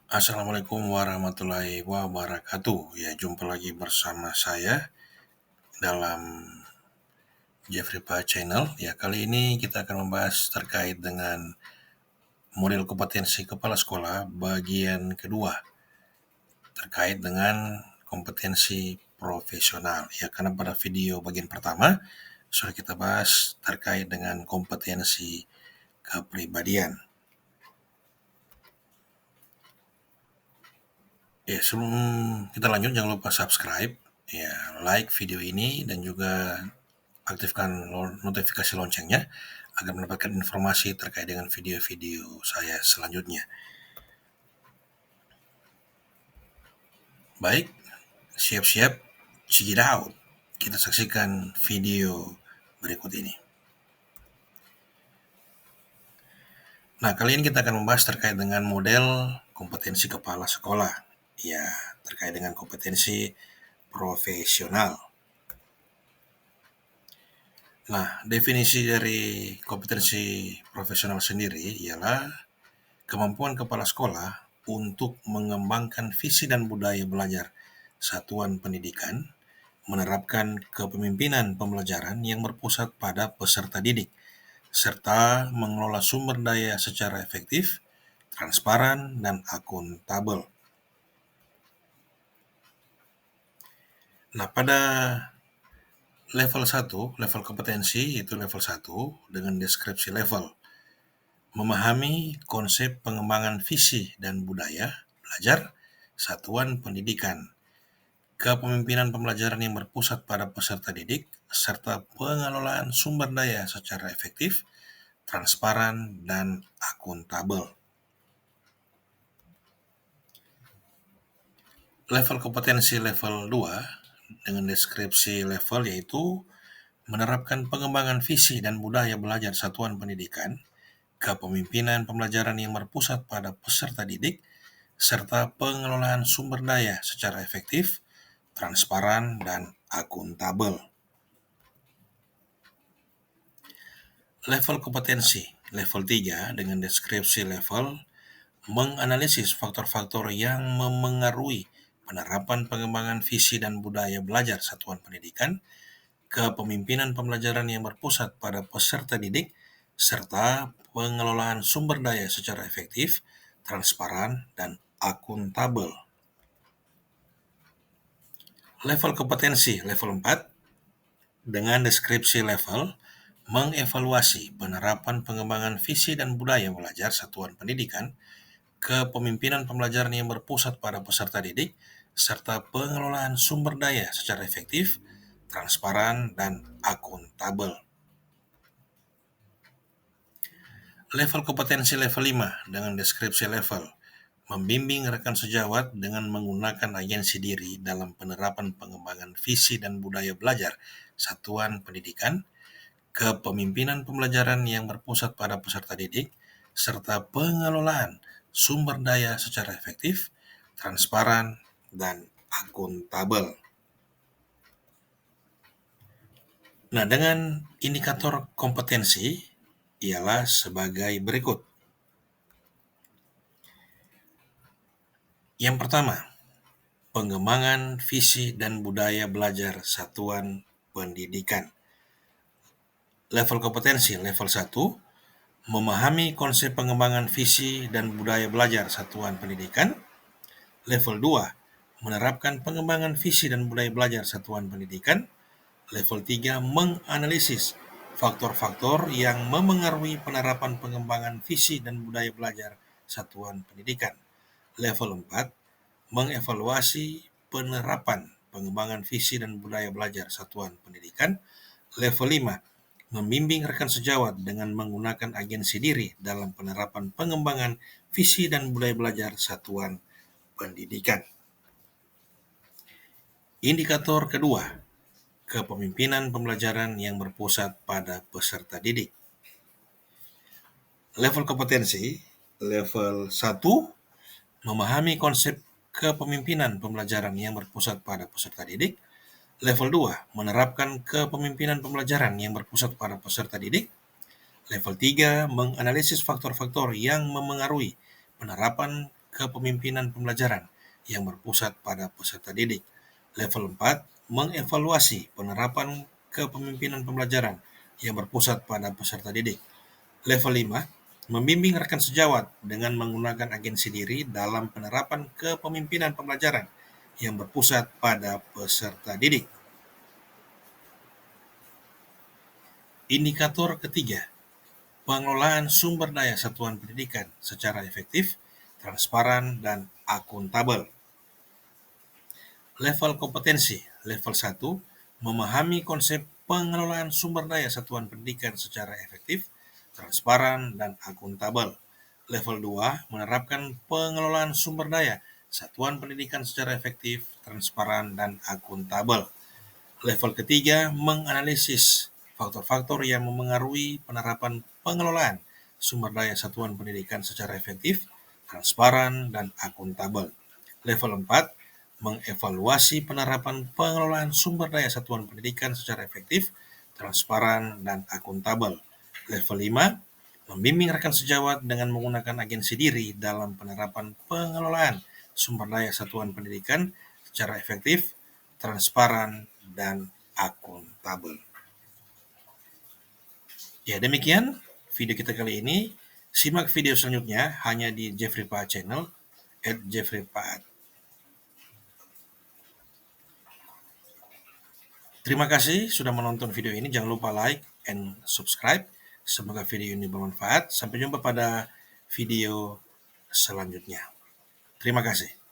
Assalamualaikum warahmatullahi wabarakatuh. Ya, jumpa lagi bersama saya dalam Jeffrey Pa Channel. Ya, kali ini kita akan membahas terkait dengan model kompetensi kepala sekolah bagian kedua terkait dengan kompetensi profesional. Ya, karena pada video bagian pertama sudah kita bahas terkait dengan kompetensi kepribadian. Ya, sebelum kita lanjut jangan lupa subscribe, ya, like video ini dan juga aktifkan notifikasi loncengnya agar mendapatkan informasi terkait dengan video-video saya selanjutnya. Baik, siap-siap, check it out. Kita saksikan video berikut ini. Nah, kali ini kita akan membahas terkait dengan model kompetensi kepala sekolah. Ya, terkait dengan kompetensi profesional. Nah, definisi dari kompetensi profesional sendiri ialah kemampuan kepala sekolah untuk mengembangkan visi dan budaya belajar satuan pendidikan, menerapkan kepemimpinan pembelajaran yang berpusat pada peserta didik, serta mengelola sumber daya secara efektif, transparan, dan akuntabel. Nah, pada level 1, level kompetensi itu level 1 dengan deskripsi level. Memahami konsep pengembangan visi dan budaya belajar satuan pendidikan, kepemimpinan pembelajaran yang berpusat pada peserta didik, serta pengelolaan sumber daya secara efektif, transparan, dan akuntabel. Level kompetensi level 2 dengan deskripsi level yaitu menerapkan pengembangan visi dan budaya belajar satuan pendidikan, kepemimpinan pembelajaran yang berpusat pada peserta didik, serta pengelolaan sumber daya secara efektif, transparan, dan akuntabel. Level kompetensi level 3 dengan deskripsi level menganalisis faktor-faktor yang memengaruhi penerapan pengembangan visi dan budaya belajar satuan pendidikan, kepemimpinan pembelajaran yang berpusat pada peserta didik, serta pengelolaan sumber daya secara efektif, transparan, dan akuntabel. Level kompetensi level 4 dengan deskripsi level mengevaluasi penerapan pengembangan visi dan budaya belajar satuan pendidikan, kepemimpinan pembelajaran yang berpusat pada peserta didik, serta pengelolaan sumber daya secara efektif, transparan, dan akuntabel. Level kompetensi level 5 dengan deskripsi level membimbing rekan sejawat dengan menggunakan agensi diri dalam penerapan pengembangan visi dan budaya belajar satuan pendidikan, kepemimpinan pembelajaran yang berpusat pada peserta didik, serta pengelolaan sumber daya secara efektif, transparan, dan akuntabel. Nah, dengan indikator kompetensi ialah sebagai berikut. Yang pertama, pengembangan visi dan budaya belajar satuan pendidikan. Level kompetensi level 1, memahami konsep pengembangan visi dan budaya belajar satuan pendidikan. Level 2, menerapkan pengembangan visi dan budaya belajar satuan pendidikan. Level 3, menganalisis faktor-faktor yang memengaruhi penerapan pengembangan visi dan budaya belajar satuan pendidikan. Level 4, mengevaluasi penerapan pengembangan visi dan budaya belajar satuan pendidikan. Level 5, membimbing rekan sejawat dengan menggunakan agensi diri dalam penerapan pengembangan visi dan budaya belajar satuan pendidikan. Indikator kedua, kepemimpinan pembelajaran yang berpusat pada peserta didik. Level kompetensi level 1, memahami konsep kepemimpinan pembelajaran yang berpusat pada peserta didik. Level 2, menerapkan kepemimpinan pembelajaran yang berpusat pada peserta didik. Level 3, menganalisis faktor-faktor yang memengaruhi penerapan kepemimpinan pembelajaran yang berpusat pada peserta didik. Level 4, mengevaluasi penerapan kepemimpinan pembelajaran yang berpusat pada peserta didik. Level 5, membimbing rekan sejawat dengan menggunakan agensi diri dalam penerapan kepemimpinan pembelajaran yang berpusat pada peserta didik. Indikator ketiga, pengelolaan sumber daya satuan pendidikan secara efektif, transparan, dan akuntabel. Level kompetensi, level 1, memahami konsep pengelolaan sumber daya satuan pendidikan secara efektif, transparan, dan akuntabel. Level 2, menerapkan pengelolaan sumber daya satuan pendidikan secara efektif, transparan, dan akuntabel. Level ketiga, menganalisis faktor-faktor yang memengaruhi penerapan pengelolaan sumber daya satuan pendidikan secara efektif, transparan, dan akuntabel. Level 4, mengevaluasi penerapan pengelolaan sumber daya satuan pendidikan secara efektif, transparan, dan akuntabel. Level 5, membimbing rekan sejawat dengan menggunakan agensi diri dalam penerapan pengelolaan sumber daya satuan pendidikan secara efektif, transparan, dan akuntabel. Ya, demikian video kita kali ini. Simak video selanjutnya hanya di Jeffrey Paat Channel @jeffreypaat. Terima kasih sudah menonton video ini. Jangan lupa like and subscribe. Semoga video ini bermanfaat. Sampai jumpa pada video selanjutnya. Terima kasih.